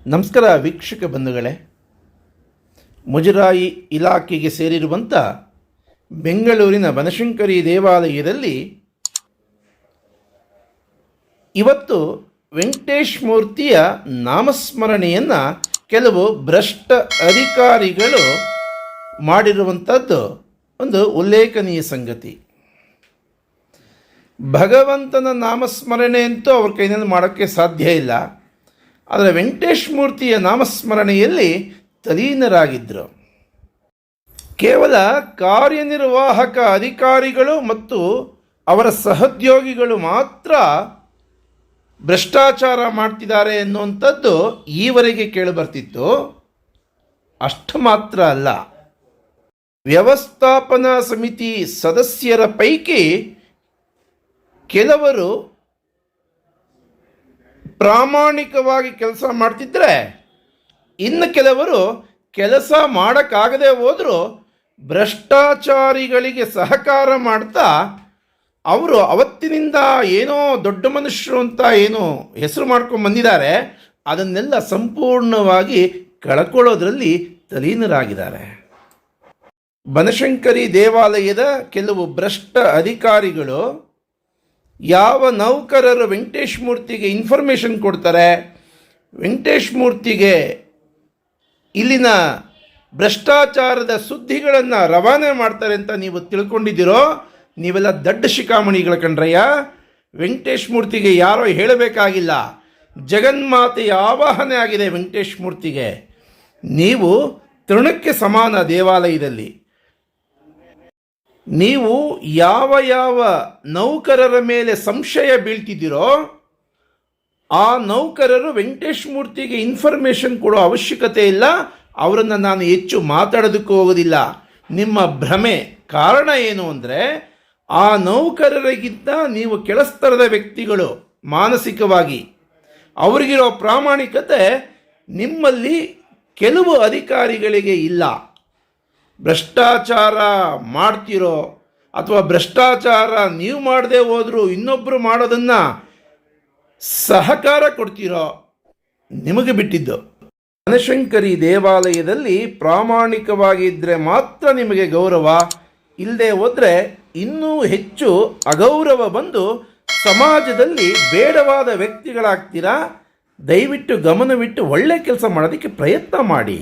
ನಮಸ್ಕಾರ ವೀಕ್ಷಕ ಬಂಧುಗಳೇ. ಮುಜರಾಯಿ ಇಲಾಖೆಗೆ ಸೇರಿರುವಂಥ ಬೆಂಗಳೂರಿನ ಬನಶಂಕರಿ ದೇವಾಲಯದಲ್ಲಿ ಇವತ್ತು ವೆಂಕಟೇಶ ಮೂರ್ತಿಯ ನಾಮಸ್ಮರಣೆಯನ್ನು ಕೆಲವು ಭ್ರಷ್ಟ ಅಧಿಕಾರಿಗಳು ಮಾಡಿರುವಂಥದ್ದು ಒಂದು ಉಲ್ಲೇಖನೀಯ ಸಂಗತಿ. ಭಗವಂತನ ನಾಮಸ್ಮರಣೆ ಅಂತೂ ಅವ್ರ ಕೈನಲ್ಲಿ ಮಾಡೋಕ್ಕೆ ಸಾಧ್ಯ ಇಲ್ಲ. ಆದರೆ ವೆಂಕಟೇಶ ಮೂರ್ತಿಯ ನಾಮಸ್ಮರಣೆಯಲ್ಲಿ ತಲೀನರಾಗಿದ್ದರು. ಕೇವಲ ಕಾರ್ಯನಿರ್ವಾಹಕ ಅಧಿಕಾರಿಗಳು ಮತ್ತು ಅವರ ಸಹೋದ್ಯೋಗಿಗಳು ಮಾತ್ರ ಭ್ರಷ್ಟಾಚಾರ ಮಾಡ್ತಿದ್ದಾರೆ ಎನ್ನುವಂಥದ್ದು ಈವರೆಗೆ ಕೇಳಿಬರ್ತಿತ್ತು. ಅಷ್ಟು ಮಾತ್ರ ಅಲ್ಲ, ವ್ಯವಸ್ಥಾಪನಾ ಸಮಿತಿ ಸದಸ್ಯರ ಪೈಕಿ ಕೆಲವರು ಪ್ರಾಮಾಣಿಕವಾಗಿ ಕೆಲಸ ಮಾಡ್ತಿದ್ದರೆ, ಇನ್ನು ಕೆಲವರು ಕೆಲಸ ಮಾಡೋಕ್ಕಾಗದೆ ಹೋದರೂ ಭ್ರಷ್ಟಾಚಾರಿಗಳಿಗೆ ಸಹಕಾರ ಮಾಡ್ತಾ ಅವರು ಅವತ್ತಿನಿಂದ ಏನೋ ದೊಡ್ಡ ಮನುಷ್ಯರು ಅಂತ ಏನೋ ಹೆಸರು ಮಾಡ್ಕೊಂಡು ಬಂದಿದ್ದಾರೆ, ಅದನ್ನೆಲ್ಲ ಸಂಪೂರ್ಣವಾಗಿ ಕಳ್ಕೊಳ್ಳೋದ್ರಲ್ಲಿ ತಲೀನರಾಗಿದ್ದಾರೆ. ಬನಶಂಕರಿ ದೇವಾಲಯದ ಕೆಲವು ಭ್ರಷ್ಟ ಅಧಿಕಾರಿಗಳು ಯಾವ ನೌಕರರು ವೆಂಕಟೇಶ ಮೂರ್ತಿಗೆ ಇನ್ಫಾರ್ಮೇಷನ್ ಕೊಡ್ತಾರೆ, ವೆಂಕಟೇಶ ಮೂರ್ತಿಗೆ ಇಲ್ಲಿನ ಭ್ರಷ್ಟಾಚಾರದ ಸುದ್ದಿಗಳನ್ನು ರವಾನೆ ಮಾಡ್ತಾರೆ ಅಂತ ನೀವು ತಿಳ್ಕೊಂಡಿದ್ದೀರೋ, ನೀವೆಲ್ಲ ದಡ್ಡ ಶಿಖಾಮಣಿಗಳ ಕಣ್ರಯ್ಯ. ವೆಂಕಟೇಶ ಮೂರ್ತಿಗೆ ಯಾರೋ ಹೇಳಬೇಕಾಗಿಲ್ಲ, ಜಗನ್ಮಾತೆಯ ಆವಾಹನೆ ಆಗಿದೆ ವೆಂಕಟೇಶ ಮೂರ್ತಿಗೆ. ನೀವು ತೃಣಕ್ಕೆ ಸಮಾನ ದೇವಾಲಯದಲ್ಲಿ. ನೀವು ಯಾವ ಯಾವ ನೌಕರರ ಮೇಲೆ ಸಂಶಯ ಬೀಳ್ತಿದ್ದೀರೋ ಆ ನೌಕರರು ವೆಂಕಟೇಶ ಮೂರ್ತಿಗೆ ಇನ್ಫಾರ್ಮೇಷನ್ ಕೊಡೋ ಅವಶ್ಯಕತೆ ಇಲ್ಲ. ಅವರನ್ನು ನಾನು ಹೆಚ್ಚು ಮಾತಾಡೋದಕ್ಕೂ ಹೋಗೋದಿಲ್ಲ. ನಿಮ್ಮ ಭ್ರಮೆ ಕಾರಣ ಏನು ಅಂದರೆ, ಆ ನೌಕರರಿಗಿಂತ ನೀವು ಕೆಳಸ್ತರದ ವ್ಯಕ್ತಿಗಳು ಮಾನಸಿಕವಾಗಿ. ಅವರಿಗಿರೋ ಪ್ರಾಮಾಣಿಕತೆ ನಿಮ್ಮಲ್ಲಿ ಕೆಲವು ಅಧಿಕಾರಿಗಳಿಗೆ ಇಲ್ಲ. ಭ್ರಷ್ಟಾಚಾರ ಮಾಡ್ತಿರೋ ಅಥವಾ ಭ್ರಷ್ಟಾಚಾರ ನೀವು ಮಾಡದೆ ಹೋದರೂ ಇನ್ನೊಬ್ಬರು ಮಾಡೋದನ್ನು ಸಹಕಾರ ಕೊಡ್ತಿರೋ ನಿಮಗೆ ಬಿಟ್ಟಿದ್ದು. ಬನಶಂಕರಿ ದೇವಾಲಯದಲ್ಲಿ ಪ್ರಾಮಾಣಿಕವಾಗಿದ್ದರೆ ಮಾತ್ರ ನಿಮಗೆ ಗೌರವ, ಇಲ್ಲದೆ ಹೋದರೆ ಇನ್ನೂ ಹೆಚ್ಚು ಅಗೌರವ ಬಂದು ಸಮಾಜದಲ್ಲಿ ಬೇಡವಾದ ವ್ಯಕ್ತಿಗಳಾಗ್ತೀರಾ. ದಯವಿಟ್ಟು ಗಮನವಿಟ್ಟು ಒಳ್ಳೆ ಕೆಲಸ ಮಾಡೋದಕ್ಕೆ ಪ್ರಯತ್ನ ಮಾಡಿ.